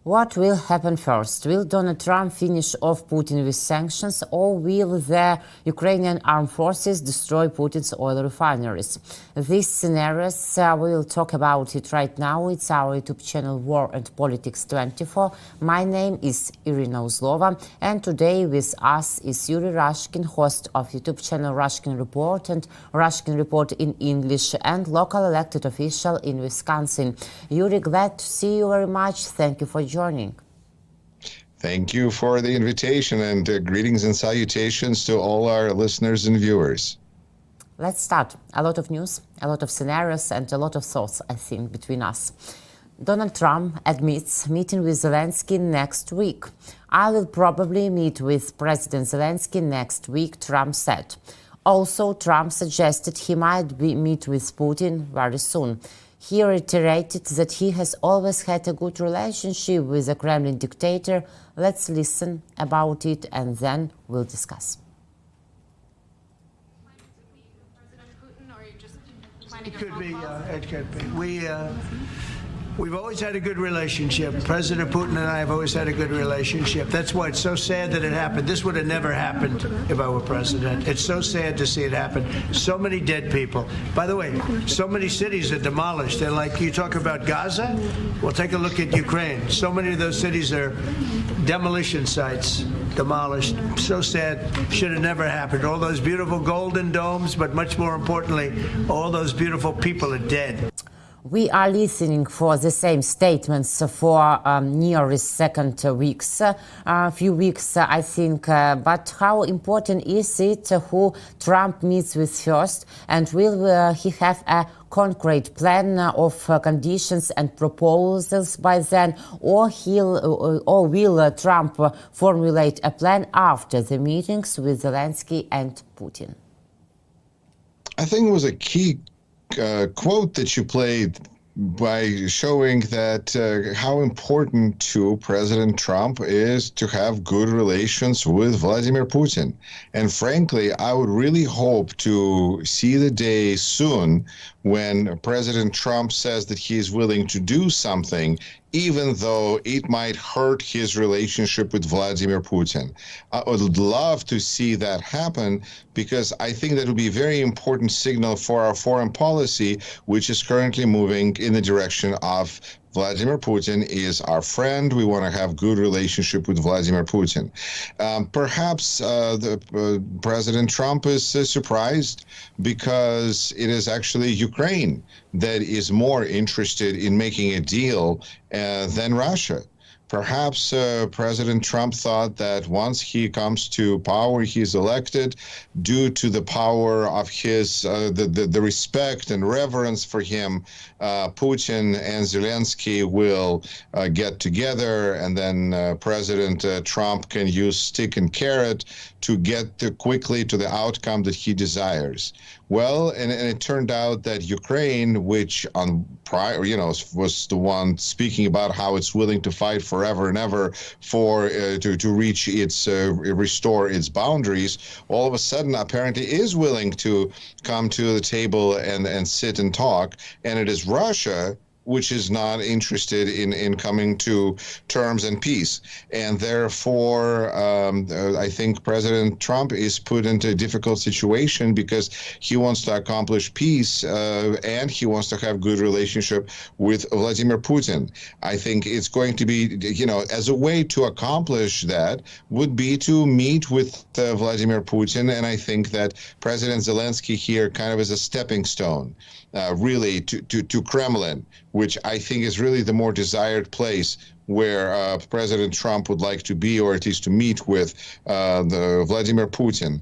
What will happen first? Will Donald Trump finish off Putin with sanctions, or will the Ukrainian armed forces destroy Putin's oil refineries? These scenarios, we will talk about it right now. It's our YouTube channel War and Politics 24. My name is Irina Uzlova, and today with us is Yuri Rashkin, host of YouTube channel Rashkin Report and Rashkin Report in English, and local elected official in Wisconsin. Yuri, glad to see you very much. Thank you for joining. Thank you for the invitation, and greetings and salutations to all our listeners and viewers. Let's start. A lot of news, a lot of scenarios, and a lot of thoughts, I think, between us. Donald Trump admits meeting with Zelensky next week. I will probably meet with President Zelensky next week, Trump said. Also, Trump suggested he might meet with Putin very soon. He reiterated that he has always had a good relationship with the Kremlin dictator. Let's listen about it and then we'll discuss. It could be. We've always had a good relationship. President Putin and I have always had a good relationship. That's why it's so sad that it happened. This would have never happened if I were president. It's so sad to see it happen. So many dead people. By the way, so many cities are demolished. They're like, you talk about Gaza? Well, take a look at Ukraine. So many of those cities are demolition sites, demolished. So sad. Should have never happened. All those beautiful golden domes, but much more importantly, all those beautiful people are dead. We are listening for the same statements for nearly second weeks, a few weeks, I think. But how important is it who Trump meets with first? And will he have a concrete plan of conditions and proposals by then? Or will Trump formulate a plan after the meetings with Zelensky and Putin? I think it was a key quote that you played by showing that how important to President Trump is to have good relations with Vladimir Putin. And frankly, I would really hope to see the day soon when President Trump says that he is willing to do something, even though it might hurt his relationship with Vladimir Putin. I would love to see that happen, because I think that would be a very important signal for our foreign policy, which is currently moving in the direction of Vladimir Putin is our friend. We want to have good relationship with Vladimir Putin. Perhaps President Trump is surprised because it is actually Ukraine that is more interested in making a deal than Russia. Perhaps President Trump thought that once he comes to power, he's elected, due to the power of his, the respect and reverence for him, Putin and Zelensky will get together, and then President Trump can use stick and carrot to get quickly to the outcome that he desires. Well, and it turned out that Ukraine, which on prior, was the one speaking about how it's willing to fight forever and ever for to reach its restore its boundaries, all of a sudden apparently is willing to come to the table and sit and talk, and it is Russia which is not interested in coming to terms and peace. And therefore, I think President Trump is put into a difficult situation because he wants to accomplish peace and he wants to have good relationship with Vladimir Putin. I think it's going to be, as a way to accomplish that would be to meet with Vladimir Putin. And I think that President Zelensky here kind of is a stepping stone, really, to Kremlin, which I think is really the more desired place where President Trump would like to be, or at least to meet with the Vladimir Putin.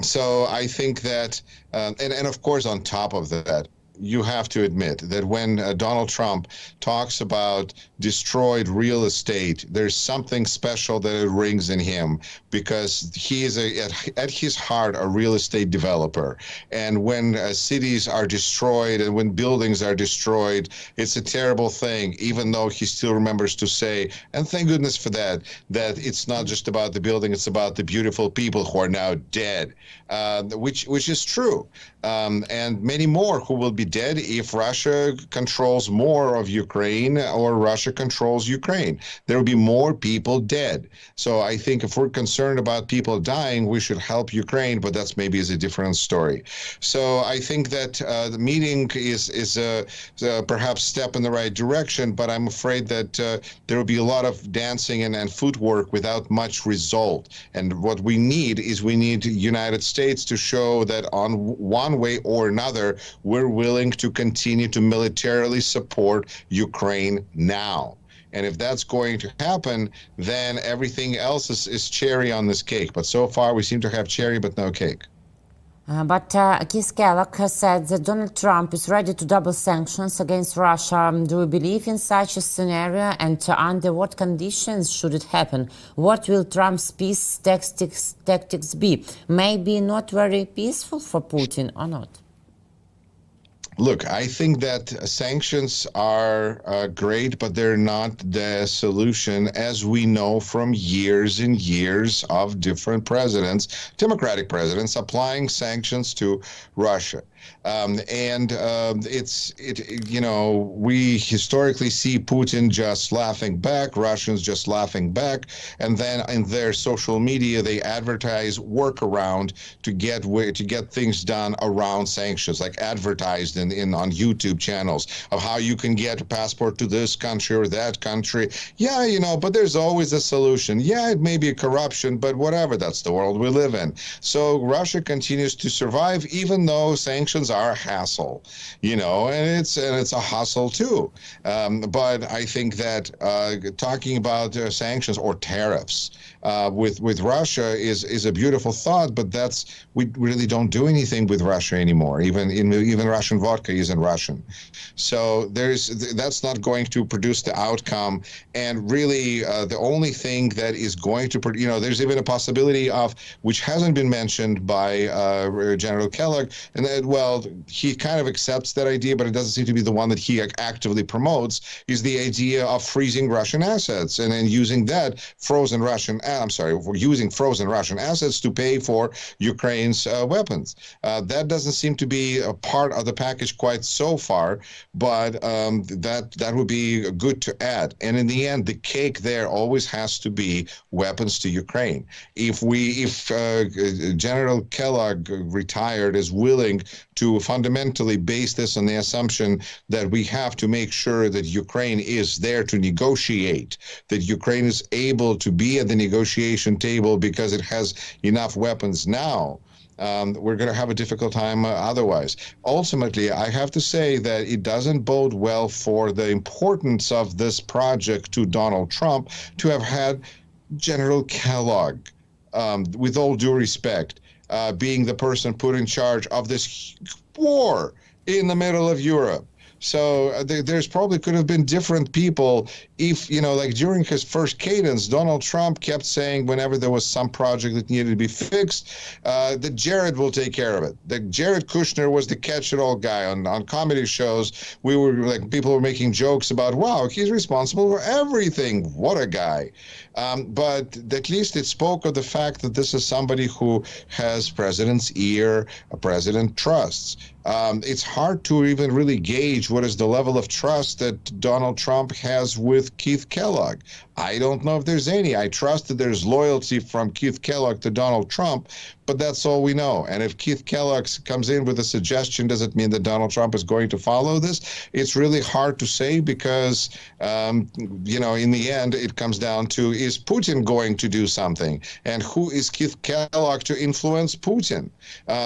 So I think that, and of course, on top of that, you have to admit that when Donald Trump talks about destroyed real estate, there's something special that it rings in him, because he is at his heart a real estate developer. And when cities are destroyed and when buildings are destroyed, it's a terrible thing, even though he still remembers to say, and thank goodness for that it's not just about the building, it's about the beautiful people who are now dead, which is true. and many more who will be dead if Russia controls more of Ukraine or Russia controls Ukraine. There will be more people dead. So I think if we're concerned about people dying, we should help Ukraine, but that's maybe is a different story. So I think that the meeting is perhaps step in the right direction, but I'm afraid that there will be a lot of dancing and footwork without much result. And what we need is we need United States to show that on one way or another, we're willing to continue to militarily support Ukraine now. And if that's going to happen, then everything else is cherry on this cake. But so far, we seem to have cherry but no cake. But Keith Kellogg has said that Donald Trump is ready to double sanctions against Russia. Do you believe in such a scenario, and under what conditions should it happen? What will Trump's peace tactics be? Maybe not very peaceful for Putin, or not? Look, I think that sanctions are great, but they're not the solution, as we know from years and years of different presidents, Democratic presidents, applying sanctions to Russia. We historically see Putin just laughing back, Russians just laughing back, and then in their social media they advertise workaround to get things done around sanctions, like advertised on YouTube channels of how you can get a passport to this country or that country. Yeah, but there's always a solution. Yeah, it may be corruption, but whatever. That's the world we live in. So Russia continues to survive, even though sanctions are a hassle, and it's a hustle too. But I think that talking about sanctions or tariffs with Russia is a beautiful thought, but we really don't do anything with Russia anymore. Even Russian vodka isn't Russian, so that's not going to produce the outcome. And really, the only thing that is going to, there's even a possibility of, which hasn't been mentioned by General Kellogg, and that, he kind of accepts that idea, but it doesn't seem to be the one that he actively promotes, is the idea of freezing Russian assets and then using frozen Russian assets to pay for Ukraine's weapons. That doesn't seem to be a part of the package quite so far, but that would be good to add. And in the end, the cake there always has to be weapons to Ukraine. If General Kellogg, retired, is willing to fundamentally base this on the assumption that we have to make sure that Ukraine is there to negotiate, that Ukraine is able to be at the negotiation table because it has enough weapons now, we're going to have a difficult time otherwise. Ultimately, I have to say that it doesn't bode well for the importance of this project to Donald Trump to have had General Kellogg, with all due respect, being the person put in charge of this war in the middle of Europe. So there's probably could have been different people if, like during his first cadence, Donald Trump kept saying whenever there was some project that needed to be fixed, that Jared will take care of it. That Jared Kushner was the catch-it-all guy on comedy shows. People were making jokes about, wow, he's responsible for everything. What a guy. But at least it spoke of the fact that this is somebody who has president's ear, a president trusts. It's hard to even really gauge what is the level of trust that Donald Trump has with Keith Kellogg. I don't know if there's any. I trust that there's loyalty from Keith Kellogg to Donald Trump, but that's all we know. And if Keith Kellogg comes in with a suggestion, does it mean that Donald Trump is going to follow this? It's really hard to say because, in the end, it comes down to, is Putin going to do something? And who is Keith Kellogg to influence Putin?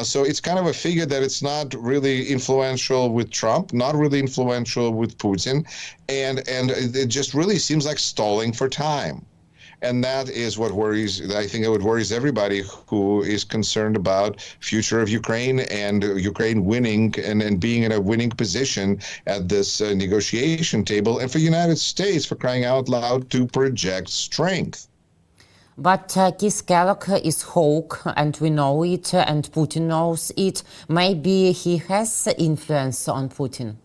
So it's kind of a figure that it's not really influential with Trump, not really influential with Putin, and it just really seems like stalling for time. And that is what worries, I think it would worries everybody who is concerned about future of Ukraine and Ukraine winning and being in a winning position at this negotiation table, and for the United States, for crying out loud, to project strength. But Keith Kellogg is hawk, and we know it, and Putin knows it. Maybe he has influence on Putin.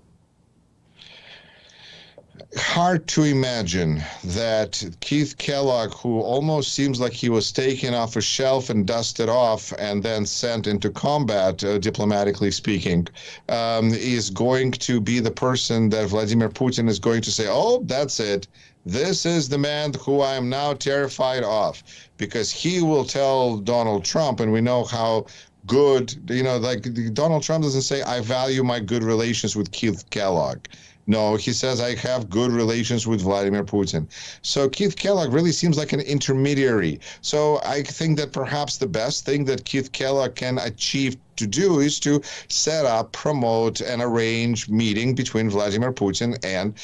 hard to imagine that Keith Kellogg, who almost seems like he was taken off a shelf and dusted off and then sent into combat, diplomatically speaking, is going to be the person that Vladimir Putin is going to say, oh, that's it. This is the man who I am now terrified of, because he will tell Donald Trump, and we know how good, like Donald Trump doesn't say, I value my good relations with Keith Kellogg. No, he says, I have good relations with Vladimir Putin. So Keith Kellogg really seems like an intermediary. So I think that perhaps the best thing that Keith Kellogg can achieve to do is to set up, promote, and arrange meeting between Vladimir Putin and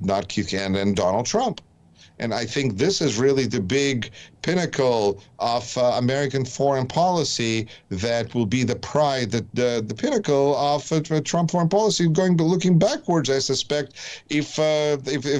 not Keith and Donald Trump. And I think this is really the big pinnacle of American foreign policy that will be the pride, the pinnacle of Trump foreign policy. Looking backwards, I suspect, if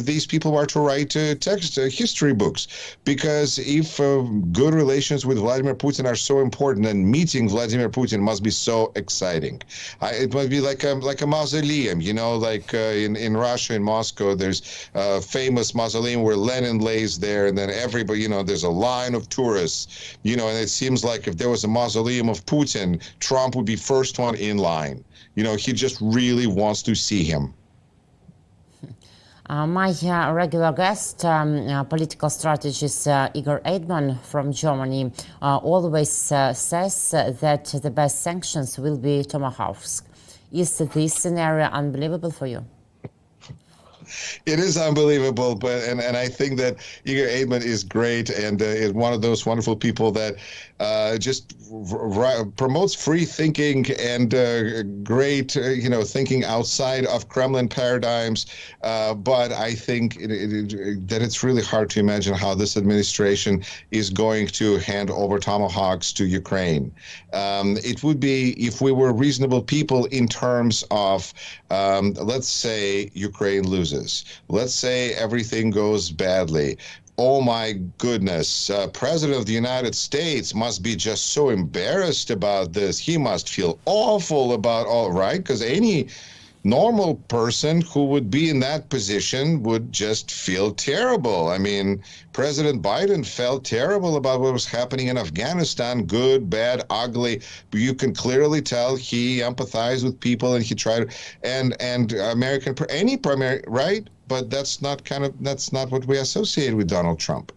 these people were to write history books, because if good relations with Vladimir Putin are so important, and meeting Vladimir Putin must be so exciting. It must be like a mausoleum, like in Russia, in Moscow, there's a famous mausoleum where Lenin lays there, and then everybody, there's a line of tourists, and it seems like if there was a mausoleum of Putin, Trump would be first one in line. He just really wants to see him. My regular guest, political strategist Igor Eidman from Germany, always says that the best sanctions will be tomahawks. Is this scenario unbelievable for you? It is unbelievable, but I think that Igor Eidman is great and is one of those wonderful people that just promotes free thinking and great, thinking outside of Kremlin paradigms. But I think that it's really hard to imagine how this administration is going to hand over tomahawks to Ukraine. It would be if we were reasonable people in terms of, let's say Ukraine loses. Let's say everything goes badly. Oh my goodness, President of the United States must be just so embarrassed about this. He must feel awful about all, right? Because any normal person who would be in that position would just feel terrible. I mean, President Biden felt terrible about what was happening in Afghanistan, good, bad, ugly. But you can clearly tell he empathized with people and he tried, and any primary, right? But that's not what we associate with Donald Trump.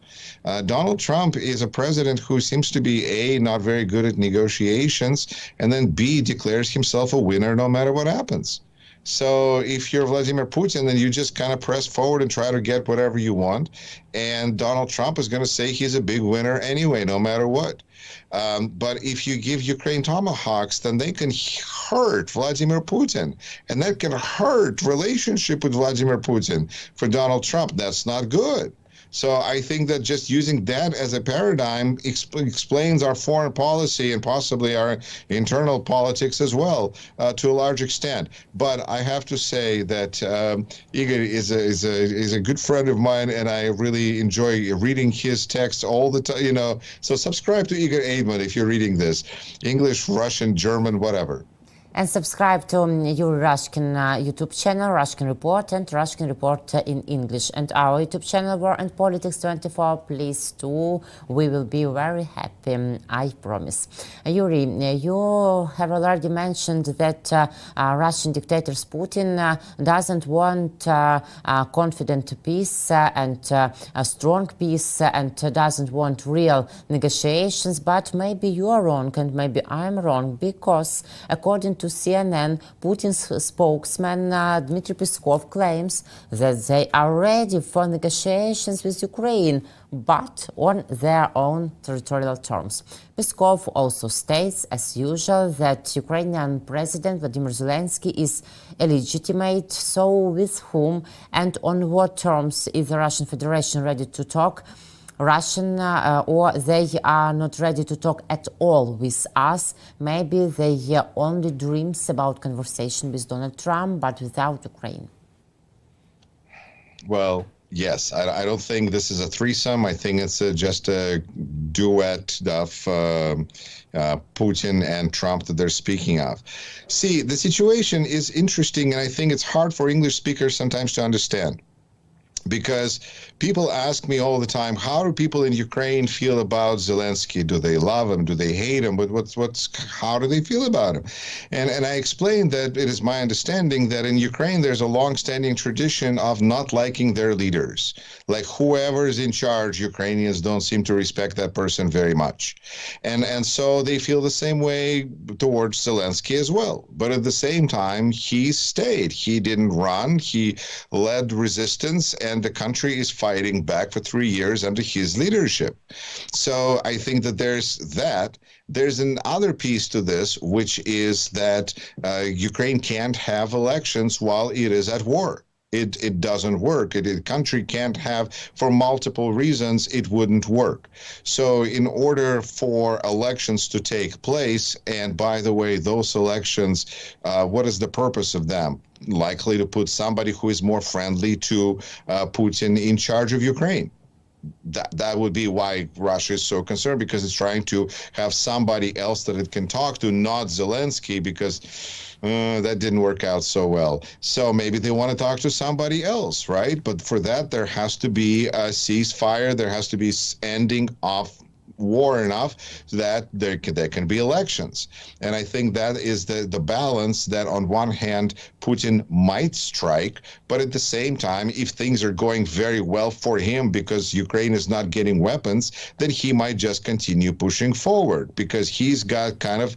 Donald Trump is a president who seems to be A, not very good at negotiations, and then B, declares himself a winner no matter what happens. So if you're Vladimir Putin, then you just kind of press forward and try to get whatever you want. And Donald Trump is going to say he's a big winner anyway, no matter what. But if you give Ukraine tomahawks, then they can hurt Vladimir Putin. And that can hurt relationship with Vladimir Putin. For Donald Trump, that's not good. So I think that just using that as a paradigm explains our foreign policy and possibly our internal politics as well, to a large extent. But I have to say that Igor is a good friend of mine, and I really enjoy reading his texts all the time. So subscribe to Igor Eidman if you're reading this, English, Russian, German, whatever. And subscribe to Yuri Rashkin YouTube channel, Rashkin Report, and Rashkin Report in English. And our YouTube channel, War and Politics 24, please too. We will be very happy, I promise. Yuri, you have already mentioned that Russian dictator Putin doesn't want confident peace and a strong peace and doesn't want real negotiations. But maybe you are wrong and maybe I'm wrong, because according to CNN, Putin's spokesman Dmitry Peskov claims that they are ready for negotiations with Ukraine, but on their own territorial terms. Peskov also states, as usual, that Ukrainian President Vladimir Zelensky is illegitimate, so with whom and on what terms is the Russian Federation ready to talk? Russian or they are not ready to talk at all with us. Maybe they only dreams about conversation with Donald Trump, but without Ukraine. Well, yes, I don't think this is a threesome. I think it's just a duet of Putin and Trump that they're speaking of. See, the situation is interesting, and I think it's hard for English speakers sometimes to understand. Because people ask me all the time, how do people in Ukraine feel about Zelensky? Do they love him? Do they hate him? But how do they feel about him? And I explained that it is my understanding that in Ukraine there's a long-standing tradition of not liking their leaders. Like whoever is in charge, Ukrainians don't seem to respect that person very much. And so they feel the same way towards Zelensky as well. But at the same time, he stayed. He didn't run. He led resistance, and the country is fighting back for 3 years under his leadership. So I think that there's that. There's another piece to this, which is that Ukraine can't have elections while it is at war. It doesn't work. The country can't have, for multiple reasons, it wouldn't work. So in order for elections to take place, and by the way, those elections, what is the purpose of them? Likely to put somebody who is more friendly to Putin in charge of Ukraine. That would be why Russia is so concerned, because it's trying to have somebody else that it can talk to, not Zelensky, because that didn't work out so well. So maybe they want to talk to somebody else, right? But for that, there has to be a ceasefire. There has to be ending of war enough so that there can be elections. And I think that is the balance that on one hand Putin might strike, but at the same time, if things are going very well for him because Ukraine is not getting weapons, then he might just continue pushing forward because he's got kind of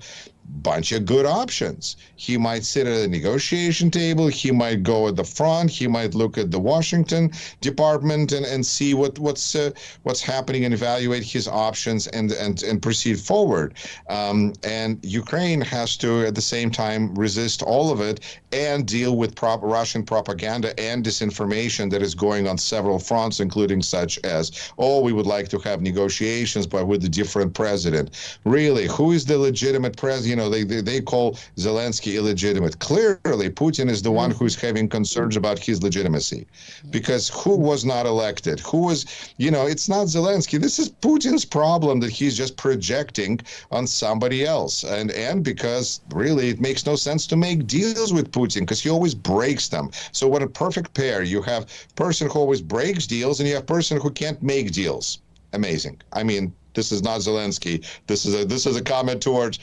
bunch of good options. He might sit at a negotiation table. He might go at the front. He might look at the Washington department and see what's happening and evaluate his options and proceed forward. And Ukraine has to at the same time resist all of it and deal with Russian propaganda and disinformation that is going on several fronts, including such as, oh, we would like to have negotiations, but with a different president. Really, who is the legitimate president? They call Zelensky illegitimate. Clearly, Putin is the one who's having concerns about his legitimacy, because who was not elected? Who was, it's not Zelensky. This is Putin's problem that he's just projecting on somebody else. And because really it makes no sense to make deals with Putin because he always breaks them. So what a perfect pair. You have person who always breaks deals and you have person who can't make deals. Amazing. I mean, this is not Zelensky. This is a comment towards,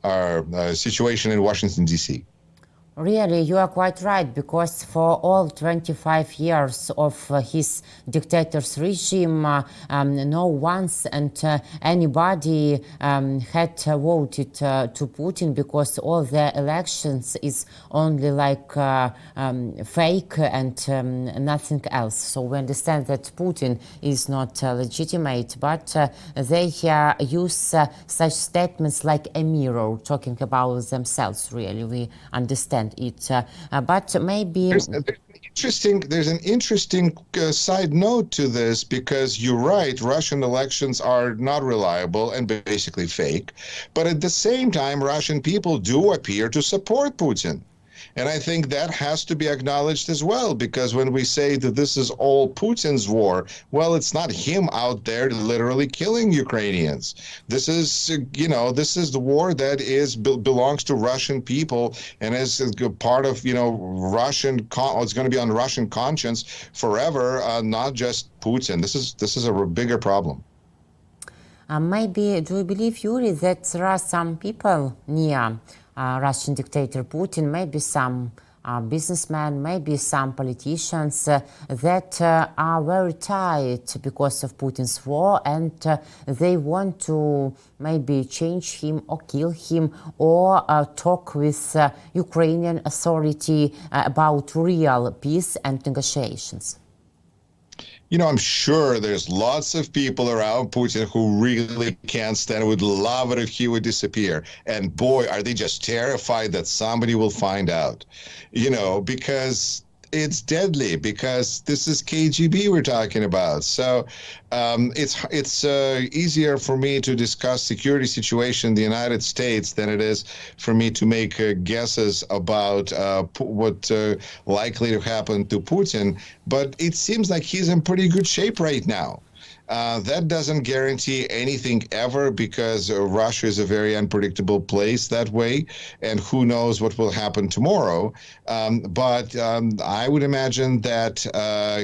our situation in Washington, D.C. Really, you are quite right, because for all 25 years of his dictator's regime, no once and anybody had voted to Putin, because all the elections is only like fake and nothing else. So we understand that Putin is not legitimate, but they use such statements like a mirror, talking about themselves, really. We understand it, but maybe there's an interesting side note to this, because you're right, Russian elections are not reliable and basically fake, but at the same time Russian people do appear to support Putin. And I think that has to be acknowledged as well, because when we say that this is all Putin's war, well, it's not him out there literally killing Ukrainians. This is, this is the war that belongs to Russian people and is part of, Russian. It's going to be on Russian conscience forever, not just Putin. This is a bigger problem. Maybe, do you believe, Yuri, that there are some people near Russian dictator Putin, maybe some businessmen, maybe some politicians that are very tired because of Putin's war, and they want to maybe change him or kill him, or talk with Ukrainian authority about real peace and negotiations? I'm sure there's lots of people around Putin who really can't stand, would love it if he would disappear. And boy, are they just terrified that somebody will find out, because it's deadly, because this is KGB we're talking about. So it's easier for me to discuss security situation in the United States than it is for me to make guesses about what likely to happen to Putin. But it seems like he's in pretty good shape right now. That doesn't guarantee anything ever because Russia is a very unpredictable place that way, and who knows what will happen tomorrow. But I would imagine that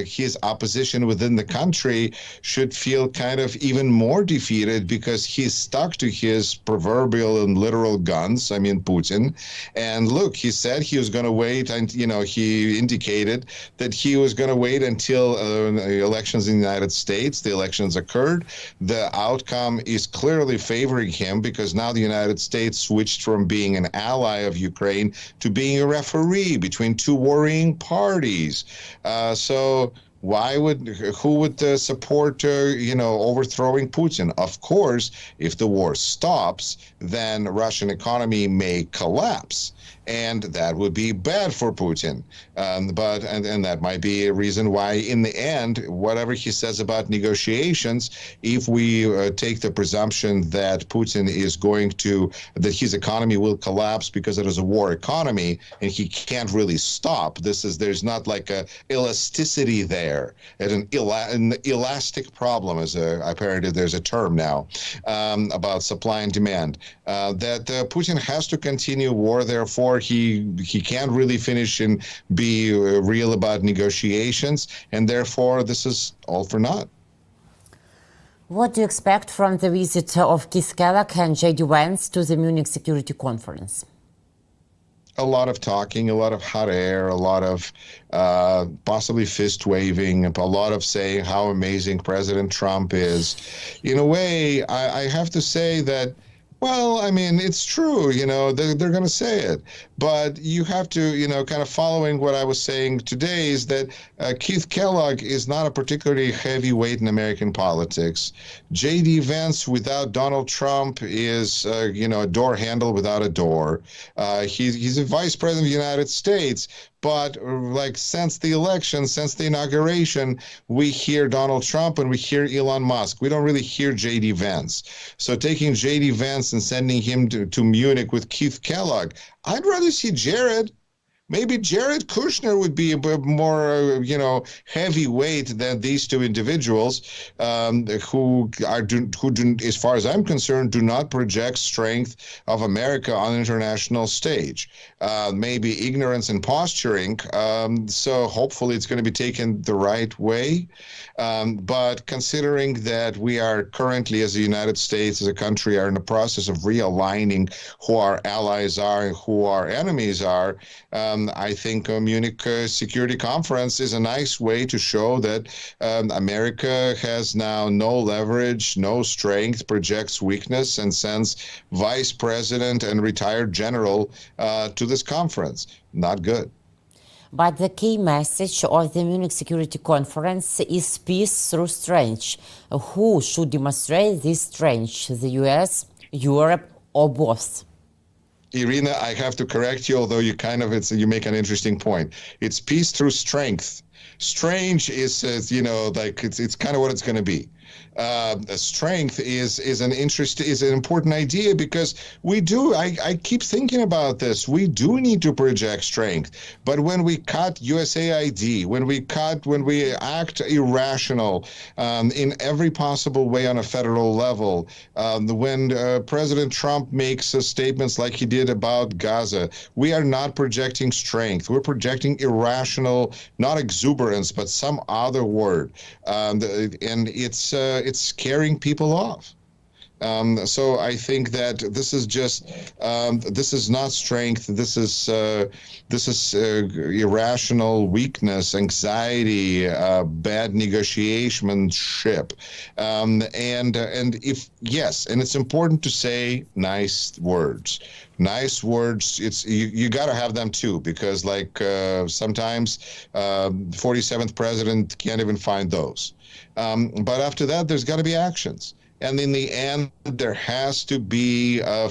his opposition within the country should feel kind of even more defeated because he's stuck to his proverbial and literal guns. I mean, Putin. And look, he said he was going to wait, and he indicated that he was going to wait until elections in the United States. The elections occurred. The outcome is clearly favoring him because now the United States switched from being an ally of Ukraine to being a referee between two warring parties. So who would support, overthrowing Putin? Of course, if the war stops, then Russian economy may collapse. And that would be bad for Putin. But that might be a reason why, in the end, whatever he says about negotiations, if we take the presumption that Putin is that his economy will collapse because it is a war economy and he can't really stop. There's not like a elasticity there. An elastic problem apparently there's a term now about supply and demand. That Putin has to continue war, therefore he can't really finish and be real about negotiations, and therefore this is all for naught. What do you expect from the visit of Keith Kellogg and J.D. Vance to the Munich Security Conference? A lot of talking, a lot of hot air, a lot of possibly fist waving, a lot of saying how amazing President Trump is. In a way, I have to say that, well, I mean, it's true, they're going to say it. But you have to, kind of following what I was saying today is that Keith Kellogg is not a particularly heavyweight in American politics. J.D. Vance without Donald Trump is, a door handle without a door. He's a vice president of the United States. But since the election, since the inauguration, we hear Donald Trump and we hear Elon Musk. We don't really hear J.D. Vance. So taking J.D. Vance and sending him to Munich with Keith Kellogg, I'd rather see Jared. Maybe Jared Kushner would be a bit more, heavyweight than these two individuals who do, as far as I'm concerned, do not project strength of America on the international stage. Maybe ignorance and posturing. So hopefully it's going to be taken the right way. But considering that we are currently, as the United States, as a country, are in the process of realigning who our allies are and who our enemies are, I think Munich Security Conference is a nice way to show that America has now no leverage, no strength, projects weakness, and sends vice president and retired general to this conference. Not good. But the key message of the Munich Security Conference is peace through strength. Who should demonstrate this strength? The US, Europe, or both? Irina, I have to correct you, although you make an interesting point. It's peace through strength. Strange is, it's kind of what it's going to be. Strength is an important idea because I keep thinking about this. We do need to project strength, but when we cut USAID, when we act irrational in every possible way on a federal level, when President Trump makes statements like he did about Gaza, we are not projecting strength. We're projecting irrational, not exuberance, but some other word, and it's scaring people off. So I think that this is not strength. This is irrational weakness, anxiety, bad negotiationship, and it's important to say nice words. Nice words. It's you got to have them too, because sometimes 47th president can't even find those. But after that, there's got to be actions. And in the end, there has to be there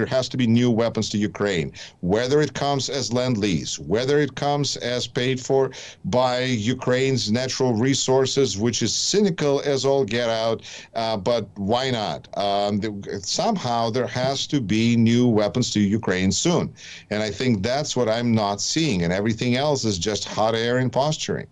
has to be new weapons to Ukraine, whether it comes as Lend-Lease, whether it comes as paid for by Ukraine's natural resources, which is cynical as all get out, but why not? Somehow there has to be new weapons to Ukraine soon. And I think that's what I'm not seeing, and everything else is just hot air and posturing.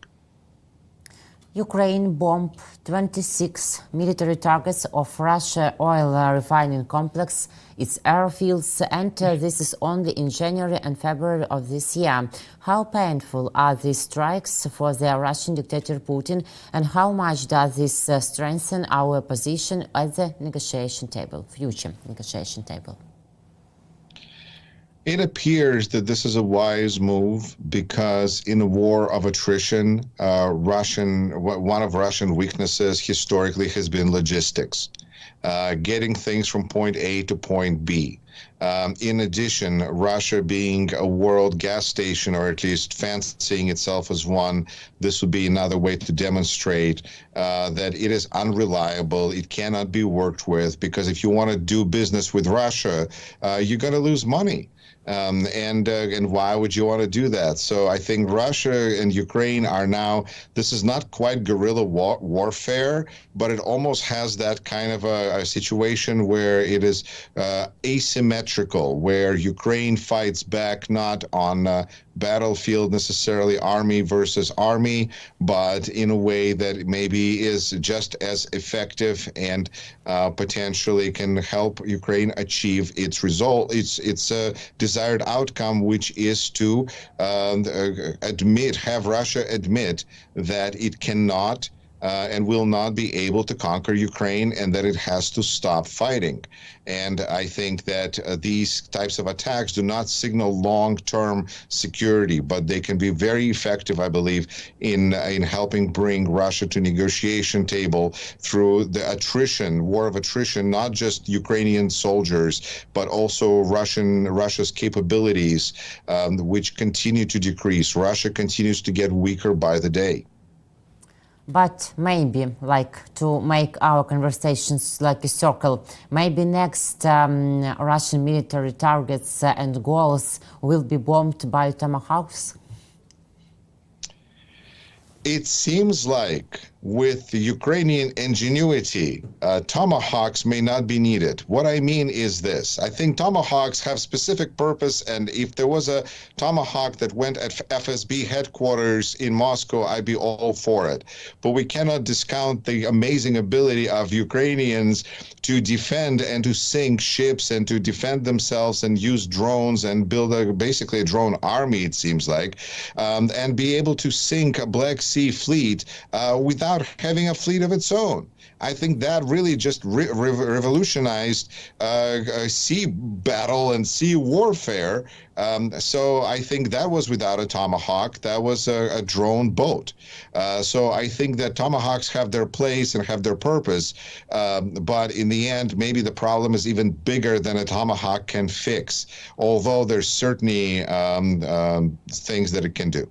Ukraine bombed 26 military targets of Russia oil refining complex, its airfields, and this is only in January and February of this year. How painful are these strikes for the Russian dictator Putin, and how much does this strengthen our position at the negotiation table, future negotiation table? It appears that this is a wise move because in a war of attrition, one of Russian weaknesses historically has been logistics, getting things from point A to point B. In addition, Russia being a world gas station, or at least fancying itself as one, this would be another way to demonstrate that it is unreliable. It cannot be worked with, because if you want to do business with Russia, you're going to lose money. And why would you want to do that? So I think Russia and Ukraine are now, this is not quite guerrilla warfare, but it almost has that kind of a situation where it is asymmetrical, where Ukraine fights back not on battlefield necessarily army versus army, but in a way that maybe is just as effective and potentially can help Ukraine achieve its result, its desired outcome, which is to have Russia admit that it cannot and will not be able to conquer Ukraine, and that it has to stop fighting. And I think that these types of attacks do not signal long-term security, but they can be very effective, I believe, in helping bring Russia to negotiation table through the war of attrition, not just Ukrainian soldiers, but also Russia's capabilities, which continue to decrease. Russia continues to get weaker by the day. But maybe, like, to make our conversations like a circle, maybe next Russian military targets and goals will be bombed by Tomahawks? It seems like with Ukrainian ingenuity, Tomahawks may not be needed. What I mean is this. I think Tomahawks have specific purpose, and if there was a Tomahawk that went at FSB headquarters in Moscow, I'd be all for it. But we cannot discount the amazing ability of Ukrainians to defend and to sink ships and to defend themselves and use drones and build basically a drone army, it seems like, and be able to sink a Black Sea fleet without having a fleet of its own. I think that really just revolutionized sea battle and sea warfare. So I think that was without a Tomahawk. That was a drone boat. So I think that Tomahawks have their place and have their purpose. But in the end, maybe the problem is even bigger than a Tomahawk can fix, although there's certainly things that it can do.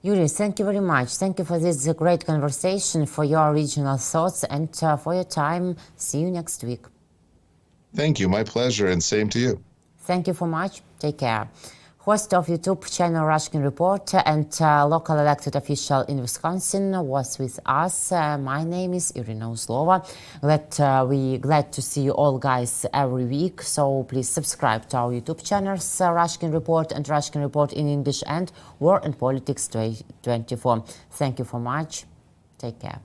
Yuri, thank you very much. Thank you for this great conversation, for your original thoughts, and for your time. See you next week. Thank you. My pleasure, and same to you. Thank you so much. Take care. Host of YouTube channel Rushkin Report and local elected official in Wisconsin was with us. My name is Irina Uzlova. We're glad to see you all guys every week. So please subscribe to our YouTube channels, Rushkin Report and Rushkin Report in English and War and Politics 24. Thank you so much. Take care.